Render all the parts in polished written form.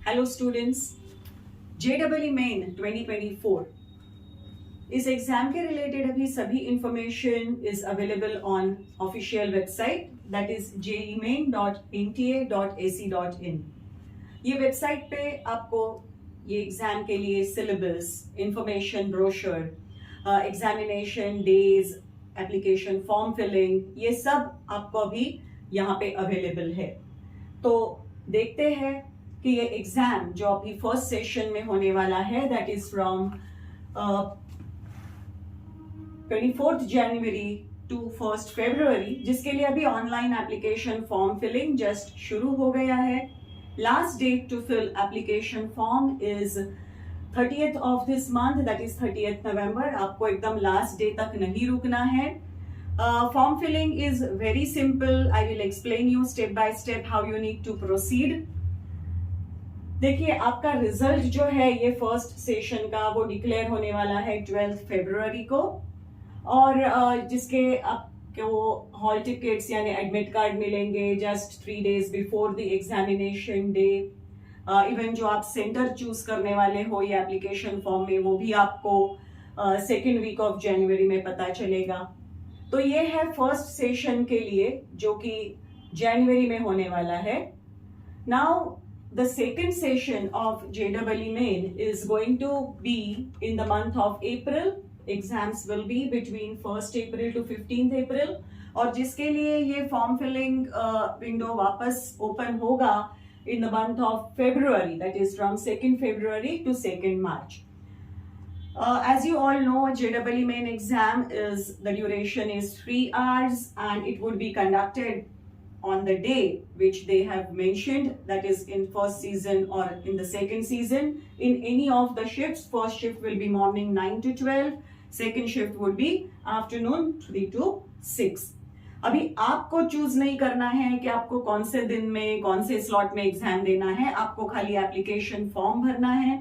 Hello students, JEE main 2024 इस exam के related अभी सभी information is available on official website that is jemain.nta.ac.in। ये वेबसाइट पे आपको ये एग्जाम के लिए syllabus, information brochure, examination days, application form filling, ये सब आपको अभी यहाँ पे अवेलेबल है। तो देखते हैं कि ये एग्जाम जो अभी फर्स्ट सेशन में होने वाला है that is from 24 January to 1 February, जिसके लिए अभी online application form filling just शुरू हो गया है। Last date to fill application form is 30th of this month that is 30th November. आपको एकदम लास्ट डे तक नहीं रुकना है। Form filling is very simple. I will explain you step by step how you need to proceed. देखिए, आपका result जो है ये फर्स्ट सेशन का वो डिक्लेयर होने वाला है 12 फरवरी को, और जिसके आपको हॉल टिकट्स यानी एडमिट कार्ड मिलेंगे just 3 days before the examination day. Even जो आप सेंटर चूज करने वाले हो ये एप्लीकेशन फॉर्म में, वो भी आपको सेकेंड वीक ऑफ जनवरी में पता चलेगा। तो ये है फर्स्ट सेशन के लिए जो कि जनवरी में होने वाला है। Now the second session of JEE main is going to be in the month of April. Exams will be between 1st April to 15th April, और जिसके लिए ये फॉर्म फिलिंग विंडो वापस ओपन होगा in the month of February, that is from 2nd February to 2nd March. As you all know, JEE main exam is the duration is 3 hours and it would be conducted on the day which they have mentioned, that is in first season or in the second season. In any of the shifts, first shift will be morning 9 to 12, second shift would be afternoon 3 to 6. अभी आपको choose नहीं करना है कि आपको कौन से दिन में कौन से स्लॉट में एग्जाम देना है। आपको खाली एप्लीकेशन फॉर्म भरना है।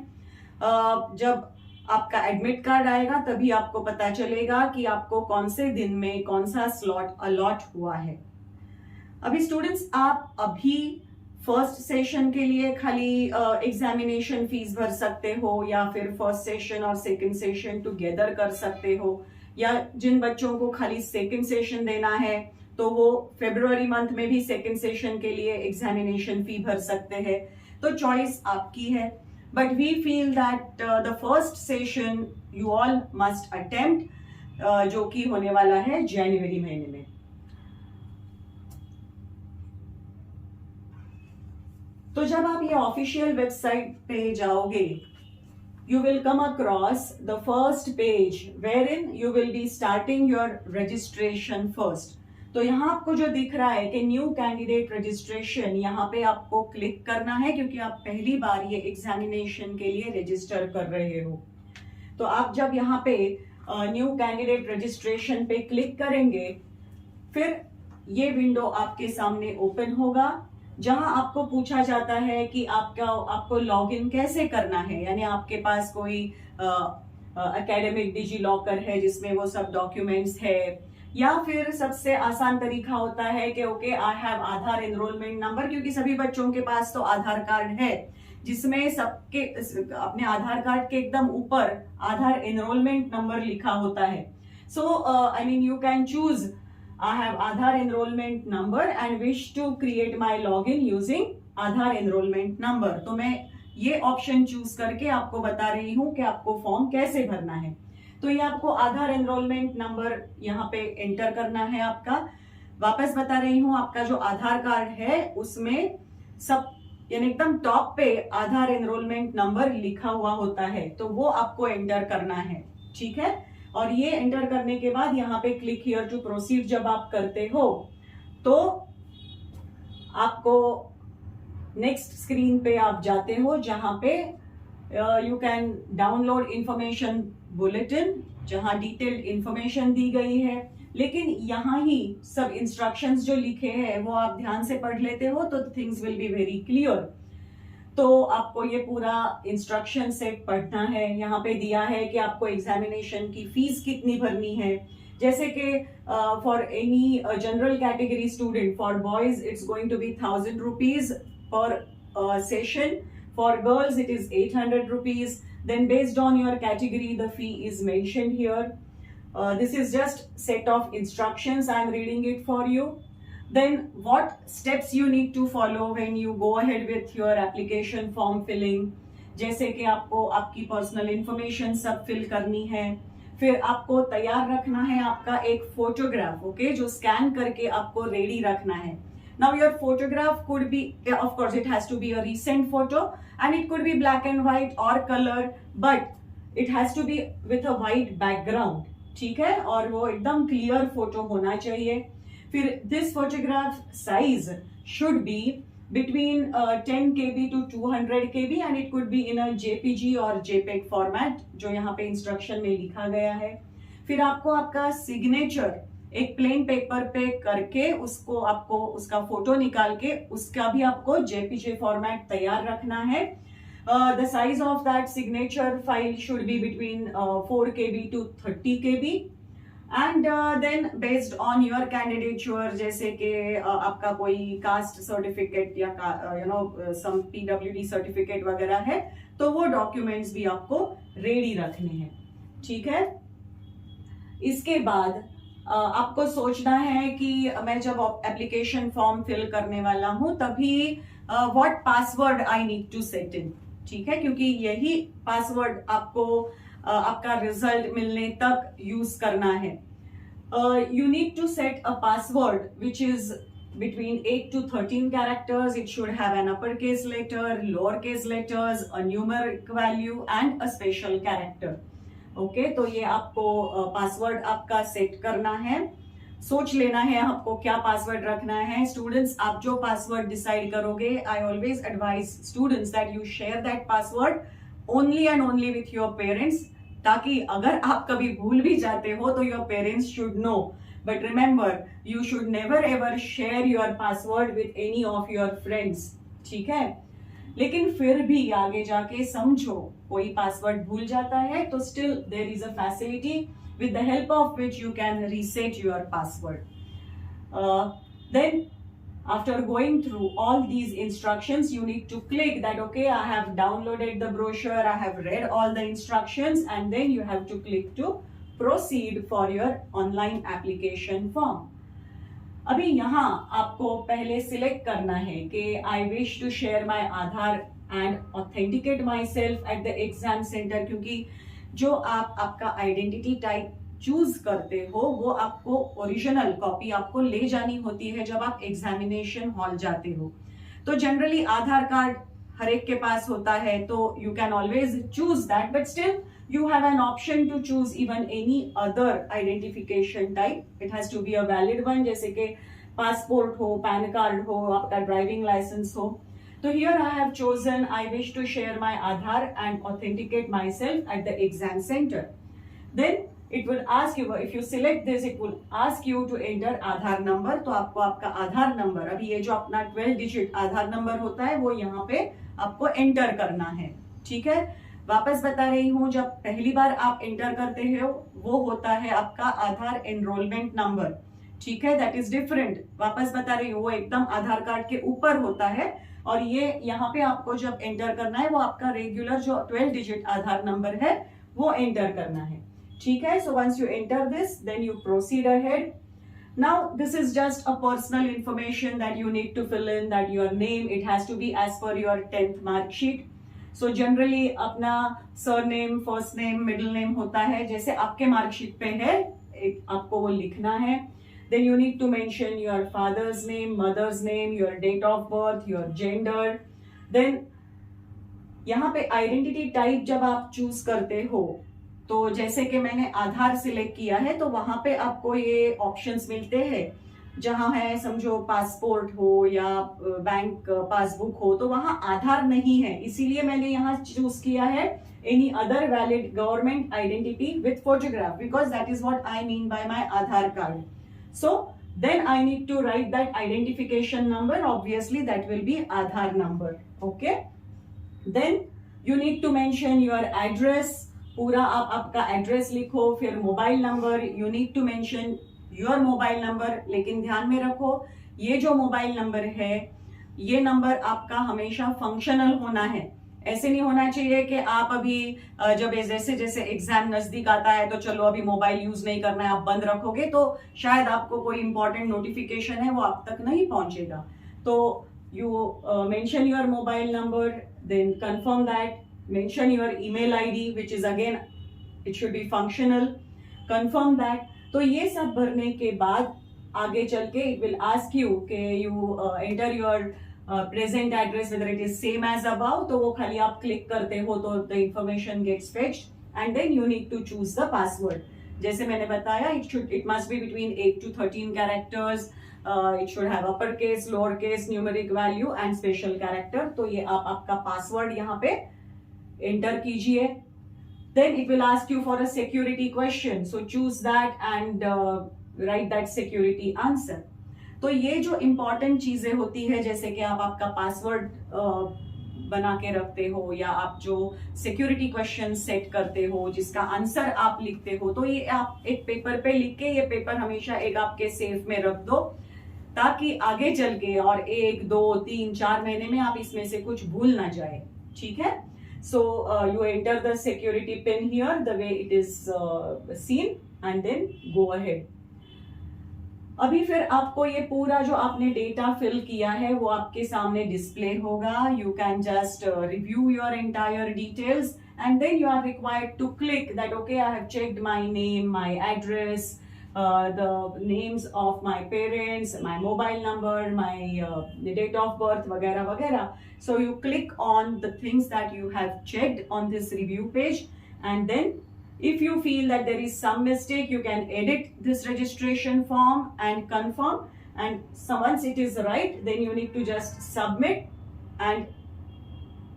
जब आपका एडमिट कार्ड आएगा तभी आपको पता चलेगा कि आपको कौन से दिन में कौन सा स्लॉट अलॉट हुआ है। अभी स्टूडेंट्स, आप अभी फर्स्ट सेशन के लिए खाली एग्जामिनेशन फीस भर सकते हो, या फिर फर्स्ट सेशन और सेकंड सेशन टुगेदर कर सकते हो, या जिन बच्चों को खाली सेकंड सेशन देना है तो वो फरवरी मंथ में भी सेकंड सेशन के लिए एग्जामिनेशन फी भर सकते हैं। तो चॉइस आपकी है, but we feel that the first session you all must attempt, जो कि होने वाला है जनवरी महीने में। तो जब आप ये ऑफिशियल वेबसाइट पे जाओगे, you will come across the first page wherein you will be starting your registration first. तो यहाँ आपको जो दिख रहा है कि न्यू कैंडिडेट रजिस्ट्रेशन, यहाँ पे आपको क्लिक करना है क्योंकि आप पहली बार ये एग्जामिनेशन के लिए रजिस्टर कर रहे हो। तो आप जब यहाँ पे न्यू कैंडिडेट रजिस्ट्रेशन पे क्लिक करेंगे, फिर ये विंडो आपके सामने ओपन होगा जहां आपको पूछा जाता है कि आपको लॉगिन कैसे करना है। यानी आपके पास कोई एकेडमिक डिजी लॉकर है जिसमें वो सब डॉक्यूमेंट्स है, या फिर सबसे आसान तरीका होता है कि okay I have Aadhaar enrolment number, क्योंकि सभी बच्चों के पास तो आधार कार्ड है जिसमें सबके अपने आधार कार्ड के एकदम ऊपर आधार एनरोलमेंट नंबर लिखा होता है। So I mean you can choose I have Aadhaar enrollment number and wish to create my login using Aadhaar enrollment number। तो मैं ये ऑप्शन चूज करके आपको बता रही हूँ कि आपको फॉर्म कैसे भरना है। तो ये आपको आधार एनरोलमेंट नंबर यहाँ पे एंटर करना है आपका। वापस बता रही हूँ, आपका जो आधार कार्ड है उसमें सब यानी एकदम टॉप पे आधार एनरोलमेंट नंबर लिखा हुआ होता है, तो वो आपको एंटर करना है, ठीक है। और ये एंटर करने के बाद यहाँ पे क्लिक हियर टू प्रोसीड जब आप करते हो तो आपको नेक्स्ट स्क्रीन पे आप जाते हो जहां पे you can download information bulletin, जहां डिटेल्ड इंफॉर्मेशन दी गई है। लेकिन यहाँ ही सब इंस्ट्रक्शंस जो लिखे हैं वो आप ध्यान से पढ़ लेते हो तो things will be very clear. तो आपको ये पूरा इंस्ट्रक्शन सेट पढ़ना है। यहाँ पे दिया है कि आपको एग्जामिनेशन की फीस कितनी भरनी है, जैसे कि for any general category student, for boys it's going to be 1000 rupees पर session, For girls, it is 800 rupees. Then based on your category, the fee is mentioned here. This is just set of instructions. I am reading it for you. Then what steps you need to follow when you go ahead with your application form filling. जैसे कि आपको आपकी personal information सब fill करनी है, फिर आपको तैयार रखना है आपका एक फोटोग्राफ, ओके, जो स्कैन करके आपको रेडी रखना है. Now your photograph could be, of course it has to be a recent photo and it could be black and white or color, but it has to be with a white background, ठीक है, और वो एकदम clear photo होना चाहिए. फिर this photograph size should be between 10 KB to 200 KB and it could be in a JPG और JPEG format, जो यहाँ पे इंस्ट्रक्शन में लिखा गया है. फिर आपको आपका सिग्नेचर एक प्लेन पेपर पे करके उसको आपको उसका फोटो निकाल के उसका भी आपको JPG फॉर्मेट तैयार रखना है. The size of that signature file should be between 4 KB to 30 KB. And then based on your candidature, जैसे कि आपका कोई कास्ट सर्टिफिकेट या some PWD सर्टिफिकेट वगैरह है, तो वो डॉक्यूमेंट्स भी आपको रेडी रखने हैं, ठीक है. इसके बाद आपको सोचना है कि मैं जब एप्लीकेशन फॉर्म फिल करने वाला हूं तभी what password I need to set in, ठीक है, क्योंकि यही पासवर्ड आपको आपका रिजल्ट मिलने तक यूज करना है. You need to set a password which is between 8 to 13 characters. It should have an uppercase letter, lowercase letters, a numeric value and a special character. Okay, तो ये आपको पासवर्ड आपका सेट करना है. सोच लेना है आपको क्या पासवर्ड रखना है. स्टूडेंट्स, आप जो पासवर्ड डिसाइड करोगे, I always advise students that you share that password only and only with your parents, ताकि अगर आप कभी भूल भी जाते हो तो your parents should know. But remember, you should never ever share your password with any of your friends, ठीक है. लेकिन फिर भी आगे जाके समझो कोई पासवर्ड भूल जाता है तो still there is a facility with the help of which you can reset your password. Then after going through all these instructions, you need to click that okay, I have downloaded the brochure, I have read all the instructions, and then you have to click to proceed for your online application form. अभी यहाँ आपको पहले select करना है कि I wish to share my Aadhaar and authenticate myself at the exam centre, क्योंकि जो आप आपका आइडेंटिटी टाइप चूज करते हो वो आपको ओरिजिनल कॉपी आपको ले जानी होती है जब आप एग्जामिनेशन हॉल जाते हो. तो जनरली आधार कार्ड हर एक के पास होता है, तो you can always choose that, but still you have an option to choose even any other identification type. It has to be a valid one, जैसे कि passport हो, PAN card हो, आपका driving license हो. So here I have chosen I wish to share my Aadhaar and authenticate myself at the exam center. Then it will ask you, if you select this, it will ask you to enter Aadhaar number. तो आपको आपका आधार number, अभी ये जो अपना 12 digit आधार number होता है वो यहाँ पे आपको एंटर करना है, ठीक है. वापस बता रही हूँ, जब पहली बार आप एंटर करते हो वो होता है आपका आधार एनरोलमेंट नंबर, ठीक है, दैट इज डिफरेंट. वापस बता रही हूँ, वो एकदम आधार कार्ड के ऊपर होता है, और ये यहाँ पे आपको जब एंटर करना है वो आपका रेगुलर जो 12 डिजिट आधार नंबर है वो एंटर करना है, ठीक है. So once you enter this, then you proceed ahead. Now this is just a personal information that you need to fill in, that your name, it has to be as per your 10th marksheet. So generally अपना surname, first name, middle name होता है, जैसे आपके marksheet पे है आपको वो लिखना है. Then you need to mention your father's name, mother's name, your date of birth, your gender. Then यहाँ पे आइडेंटिटी टाइप जब आप चूज करते हो, तो जैसे कि मैंने आधार सिलेक्ट किया है, तो वहां पे आपको ये ऑप्शंस मिलते हैं. जहां है समझो पासपोर्ट हो या बैंक पासबुक हो, तो वहां आधार नहीं है, इसीलिए मैंने यहाँ चूज किया है any other valid government identity with photograph, because that is what I mean by my Aadhaar card. So then I need to write that identification number, obviously that will be Aadhaar number, okay. Then you need to mention your address, पूरा आप आपका address लिखो. फिर mobile number, you need to mention your mobile number, लेकिन ध्यान में रखो ये जो मोबाइल नंबर है ये नंबर आपका हमेशा फंक्शनल होना है, ऐसे नहीं होना चाहिए कि आप अभी जब जैसे जैसे एग्जाम नजदीक आता है तो चलो अभी मोबाइल यूज नहीं करना है, आप बंद रखोगे तो शायद आपको कोई इंपॉर्टेंट नोटिफिकेशन है वो आप तक नहीं पहुंचेगा। तो you mention your mobile number, then confirm that, mention your email ID which is again it should be functional, confirm that. तो ये सब भरने के बाद आगे चल के इट विल आस्क यू कि you enter your present address whether it is same as above, तो वो खाली आप क्लिक करते हो तो the information gets fetched and then you need to choose the password. जैसे मैंने बताया it must be between 8 to 13 characters, it should have upper case, lower case, numeric value and special character. तो ये आप आपका पासवर्ड यहाँ पे enter कीजिए। Then it will ask you for a security question, so choose that and write that security answer. तो ये जो इम्पोर्टेंट चीजें होती है, जैसे कि आप आपका पासवर्ड बना के रखते हो या आप जो सिक्योरिटी क्वेश्चन सेट करते हो जिसका आंसर आप लिखते हो, तो ये आप एक पेपर पे लिख के ये पेपर हमेशा एक आपके सेफ में रख दो ताकि आगे चल के और 1, 2, 3, 4 महीने में आप इसमें से कुछ भूल ना जाए। ठीक है, so you enter the security pin here the way it is seen and then go ahead. अभी फिर आपको ये पूरा जो आपने डेटा फिल किया है वो आपके सामने डिस्प्ले होगा। You can just review your entire details and then you are required to click that okay I have checked my name, my address, the names of my parents, my mobile number, my date of birth, वगैरह वगैरह. So you click on the things that you have checked on this review page, and then if you feel that there is some mistake, you can edit this registration form and confirm. And so once it is right, then you need to just submit, and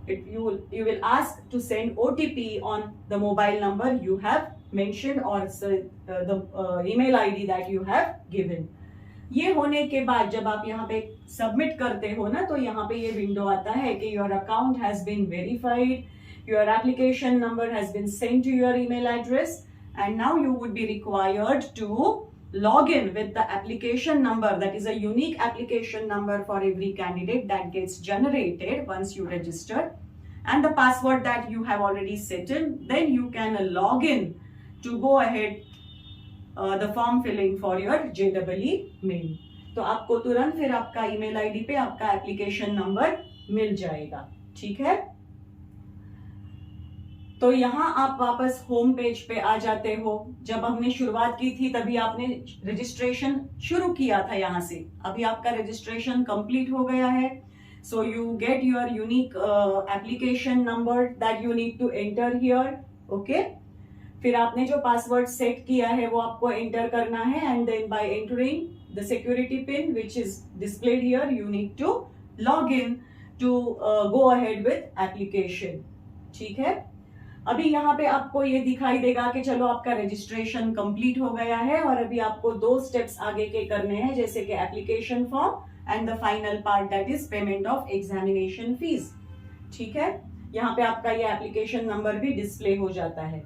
you will ask to send OTP on the mobile number you have mentioned or the email ID that you have given. ये होने के बाद जब आप यहाँ पे submit करते हो ना, तो यहाँ पे ये विंडो आता है कि your account has been verified, your application number has been send to your email address, and now you would be required to log in with the application number, that is a unique application number for every candidate that gets generated once you register, and the password that you have already set in. Then you can log in to go ahead the form filling for your JEE main. तो आपको तुरंत फिर आपका email ID पे आपका application number मिल जाएगा। ठीक है, तो यहाँ आप वापस होम पेज पे आ जाते हो। जब हमने शुरुआत की थी तभी आपने रजिस्ट्रेशन शुरू किया था यहाँ से, अभी आपका रजिस्ट्रेशन कंप्लीट हो गया है। So you get your unique application number that you need to enter here. Okay, फिर आपने जो पासवर्ड सेट किया है वो आपको एंटर करना है, and then by entering the security pin which is displayed here you need to log in to go ahead with application. ठीक है, अभी यहाँ पे आपको ये दिखाई देगा कि चलो आपका रजिस्ट्रेशन कंप्लीट हो गया है, और अभी आपको 2 स्टेप्स आगे के करने हैं, जैसे कि application form and the final part that is payment of examination fees. ठीक है, यहाँ पे आपका ये एप्लीकेशन नंबर भी डिस्प्ले हो जाता है।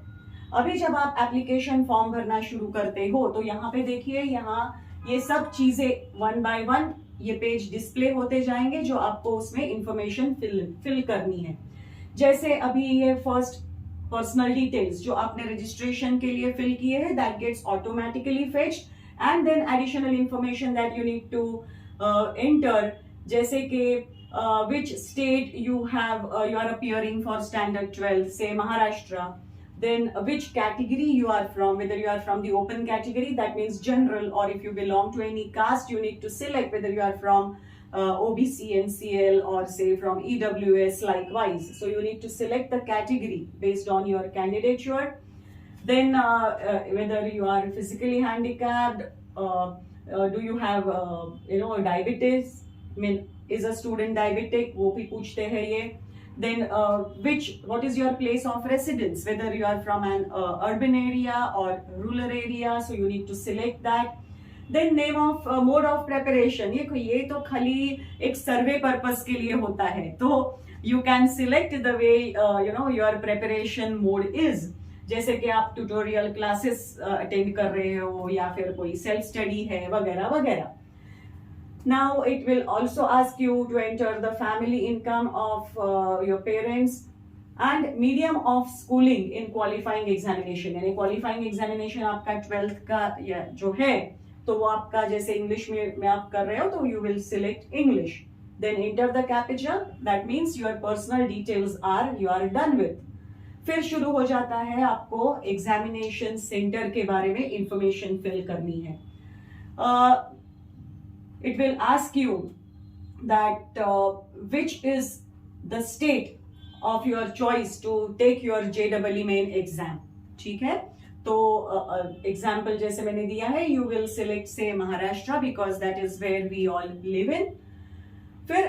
अभी जब आप एप्लीकेशन फॉर्म भरना शुरू करते हो तो यहाँ पे देखिए, यहाँ ये सब चीजें 1 by 1 ये पेज डिस्प्ले होते जाएंगे जो आपको उसमें इंफॉर्मेशन फिल करनी है। जैसे अभी ये फर्स्ट पर्सनल डिटेल्स जो आपने रजिस्ट्रेशन के लिए फिल किए हैं, that gets automatically fetched, and then additional information that you need to enter, जैसे कि which state you are appearing for standard 12, say Maharashtra. Then which category you are from, whether you are from the open category, that means general, or if you belong to any caste you need to select whether you are from OBC, NCL, or say from EWS likewise. So you need to select the category based on your candidature. Then whether you are physically handicapped, do you have diabetes, I mean is a student diabetic, वो भी पूछते हैं ये। Then what is your place of residence, whether you are from an urban area or rural area, so you need to select that. Then name of mode of preparation, ये तो खाली एक सर्वे purpose के लिए होता है, तो you can select the way your preparation mode is, जैसे कि आप ट्यूटोरियल क्लासेस अटेंड कर रहे हो या फिर कोई सेल्फ स्टडी है वगैरह वगैरह। Now it will also ask you to enter the family income of your parents, and medium of schooling in qualifying examination, यानी क्वालिफाइंग एग्जामिनेशन आपका 12th का या जो है तो वो आपका जैसे इंग्लिश में आप कर रहे हो तो you will select English, then enter the capital, that means your personal details are you are done with. फिर शुरू हो जाता है आपको एग्जामिनेशन सेंटर के बारे में इंफॉर्मेशन फिल करनी है। It will ask you that which is the state of your choice to take your JEE main exam, ठीक है। तो एग्जाम्पल जैसे मैंने दिया है, you will select say Maharashtra because that is where we all live in। फिर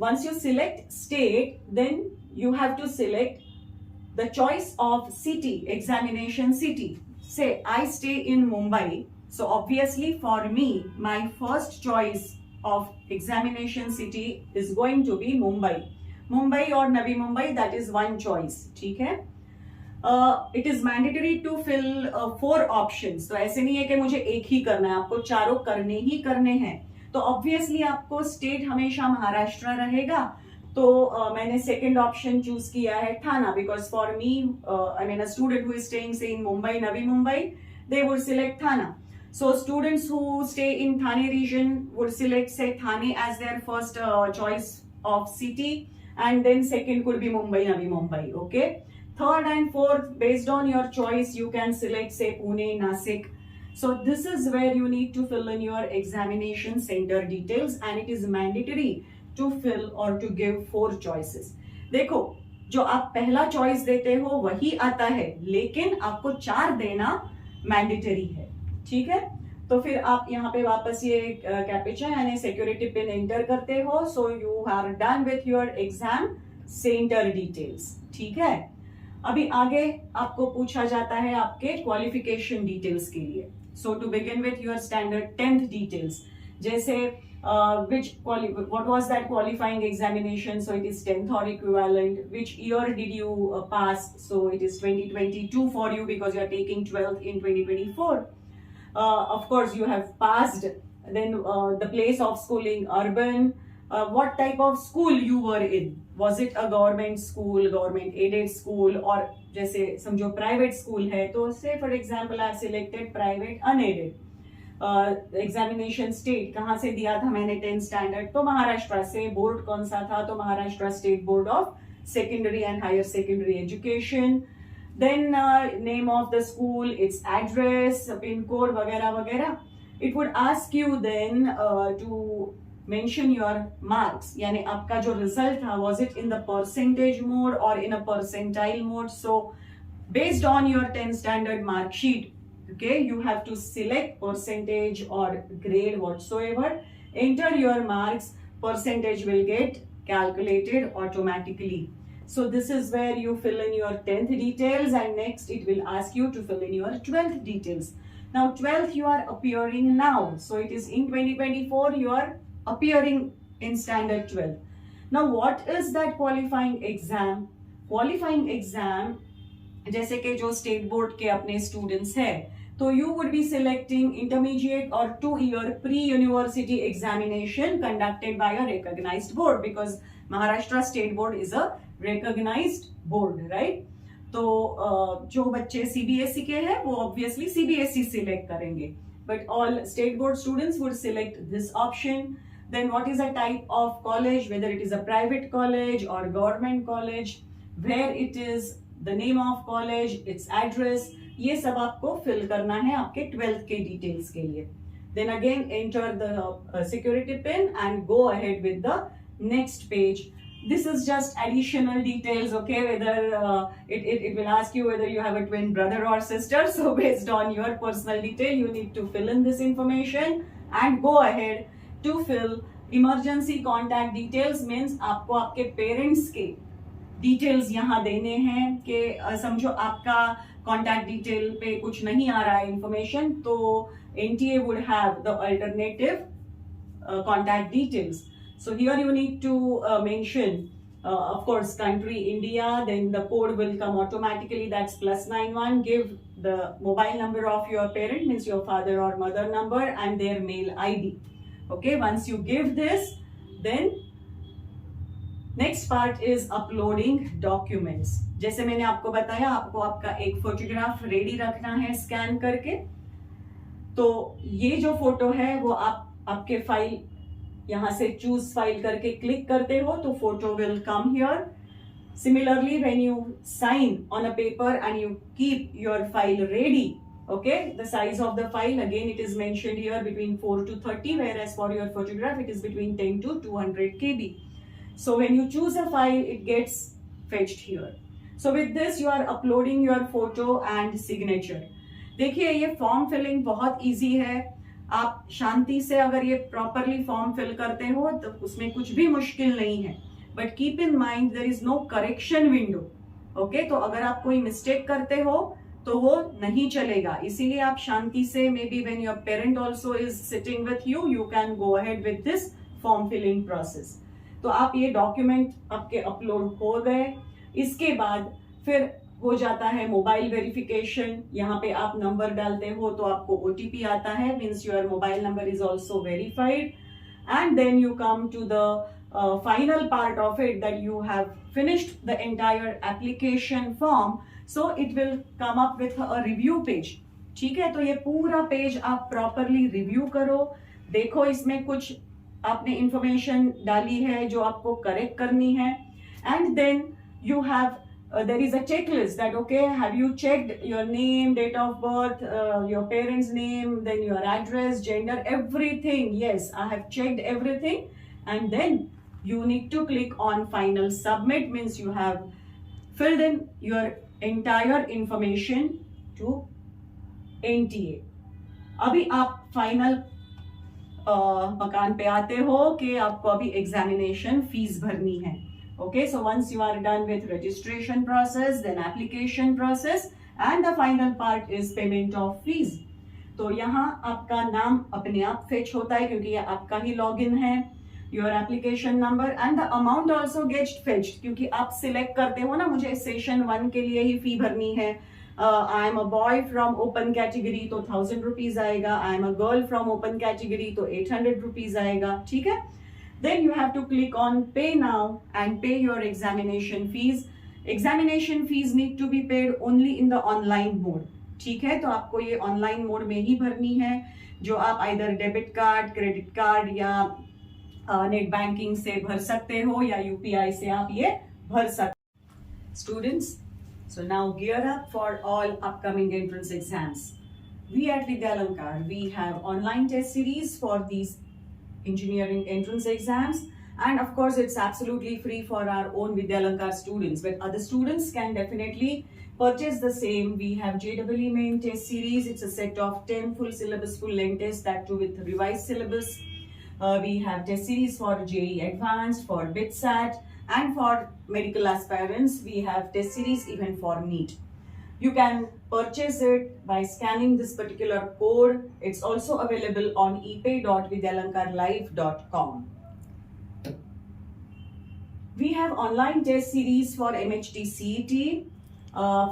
once you select state, then you have to select the choice of city, examination city। Say I stay in Mumbai, so obviously for me my first choice of examination city is going to be Mumbai। Mumbai और Navi Mumbai, that is one choice, ठीक है। It is mandatory to fill 4 options, तो ऐसे नहीं है कि मुझे एक ही करना है, आपको चारों करने ही करने हैं। तो ऑब्वियसली आपको स्टेट हमेशा महाराष्ट्र रहेगा, तो मैंने सेकंड ऑप्शन चूज किया है थाना, because for me I mean a student who is staying से इन Mumbai, Navi Mumbai, they would select थाना। So students who stay in Thane region would select say Thane as their first choice of city, and then second could be Mumbai, Navi Mumbai, okay। Third and fourth, based on your choice, you can select say Pune, Nasik। So this is where you need to fill in your examination center details, and it is mandatory to fill or to give 4 choices। देखो, जो आप पहला choice देते हो वही आता है, लेकिन आपको 4 देना मैंडेटरी है, ठीक है। तो फिर आप यहाँ पे वापस ये कैप्चा यानी सिक्योरिटी पिन एंटर करते हो, so you are done with your exam centre details, ठीक है। अभी आगे आपको पूछा जाता है आपके क्वालिफिकेशन डिटेल्स के लिए। So to begin with your standard 10th details, जैसे what was that qualifying examination, so it is 10th or equivalent, which year did you pass, so it is 2022 for you because you are taking 12th in 2024। Of course you have passed, then the place of schooling, urban, what type of school you were in, was it a government school, government aided school, और जैसे समझो private school है तो say for example I selected private unaided। Examination state कहाँ से दिया था मैंने 10th स्टैंडर्ड, तो महाराष्ट्र से। बोर्ड कौन सा था, तो Maharashtra state board of secondary and higher secondary education. then name of the school, its address, pin code वगैरह वगैरह। it would ask you then to mention your marks, यानी आपका जो रिजल्ट था was it in the percentage mode or in a percentile mode। so based on your 10th standard mark sheet, okay, you have to select percentage or grade whatsoever, enter your marks, percentage will get calculated automatically। So this is where you fill in your 10th details, and next it will ask you to fill in your 12th details। Now 12th you are appearing now, so it is in 2024 you are appearing in standard 12। now what is that qualifying exam? qualifying exam जैसे कि जो state board के अपने students है, तो you would be selecting intermediate और 2-year pre university examination conducted by a recognised board, because Maharashtra state board is a recognised board, right. तो जो बच्चे सीबीएसई के हैं वो ऑब्वियसली सीबीएसई सिलेक्ट करेंगे, but all state board students would select this option. then what is the type of college, whether it is a private college or government college, where it is, the name of college, its address, ये सब आपको fill करना है आपके 12th के details के लिए। then again enter the security pin and go ahead with the next page। this is just additional details, okay, whether it will ask you whether you have a twin brother or sister, so based on your personal detail you need to fill in this information and go ahead to fill। emergency contact details means आपको आपके parents के details यहाँ देने हैं कि समझो आपका contact detail पे कुछ नहीं आ रहा है इंफॉर्मेशन, तो NTA would have the alternative contact details। so here you need to mention of course country India, then the code will come automatically, that's +91। give the mobile number of your parent, means your father or mother number, and their mail ID, okay। once you give this, then next part is uploading documents. जैसे मैंने आपको बताया, आपको आपका एक photograph ready रखना है scan करके। तो ये जो फोटो है वो आप आपके फाइल यहां से चूज फाइल करके क्लिक करते हो तो photo will come here. Similarly, when you sign on a paper and you keep your file ready, okay, the size of the file again it is mentioned here between 4 to 30, whereas for your photograph it is between 10 to 200 KB. So when you choose a file, it gets fetched here. So with this you are uploading your photo and signature. देखिए ये form filling बहुत easy है। आप शांति से अगर ये properly form fill करते हो तो उसमें कुछ भी मुश्किल नहीं है। But keep in mind there is no correction window. Okay, तो अगर आप कोई मिस्टेक करते हो तो वो नहीं चलेगा। इसीलिए आप शांति से, maybe when your parent also is sitting with you, you can go ahead with this form filling process. तो आप ये डॉक्यूमेंट आपके अपलोड हो गए। इसके बाद फिर हो जाता है मोबाइल वेरिफिकेशन। यहाँ पे आप नंबर डालते हो तो आपको ओटीपी आता है, means your mobile number is also verified. And then you come to the final part of it, that you have finished the entire application form, so it will come up with a review page. ठीक है, तो ये पूरा page आप properly review करो, देखो इसमें कुछ आपने इंफॉर्मेशन डाली है जो आपको करेक्ट करनी है। And then you have there is a checklist that, okay, have you checked your name, date of birth, your parents' name, then your address, gender, everything? Yes, I have checked everything. And then you need to click on final submit, means you have filled in your entire information to NTA. अभी आप final मकान पे आते हो कि आपको अभी examination fees भरनी है। Okay, so once you are done with registration process, then application process, and the final part is payment of fees. तो यहाँ आपका नाम अपने आप फेच होता है क्योंकि ये आपका ही लॉगिन है। Your application number and the amount also gets fetched, क्योंकि आप सिलेक्ट करते हो ना, मुझे सेशन 1 के लिए ही फी भरनी है। I am a boy from open category तो 1000 रुपीज आएगा, I am a girl from open category तो 800 रुपीज आएगा। ठीक है, then you have to click on pay now and pay your examination fees. Examination fees need to be paid only in the online mode. ठीक है, तो आपको ये online mode में ही भरनी है, जो आप either debit card, credit card या नेट बैंकिंग से भर सकते हो या यूपीआई से आप ये भर सकते। Students, so now gear up for all upcoming entrance exams. We at Vidyalankar, we have online test series for these engineering entrance exams, and of course it's absolutely free for our own Vidyalankar students, but other students can definitely purchase the same. We have JEE main test series. It's a set of 10 full syllabus full length tests, that too with revised syllabus. We have test series for JEE Advanced, for BITSAT, and for medical aspirants we have test series even for NEET. You can purchase it by scanning this particular code. It's also available on epay.vidyalankarlive.com. We have online test series for MHT CET,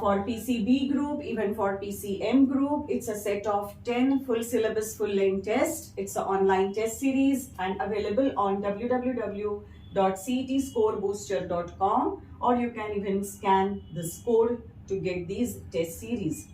for PCB group, even for PCM group. It's a set of 10 full syllabus full length tests. It's an online test series and available on www.cetscorebooster.com, or you can even scan this code to get these test series.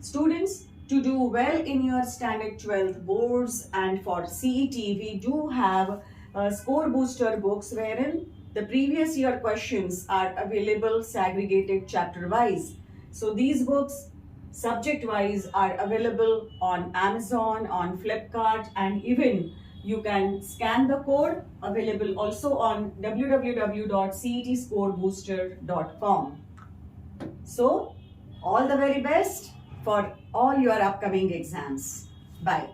Students, to do well in your standard 12th boards and for CET, we do have score booster books wherein the previous year questions are available segregated chapter wise. So these books subject wise are available on Amazon, on Flipkart, and even you can scan the code, available also on www.cetscorebooster.com. So, all the very best for all your upcoming exams. Bye.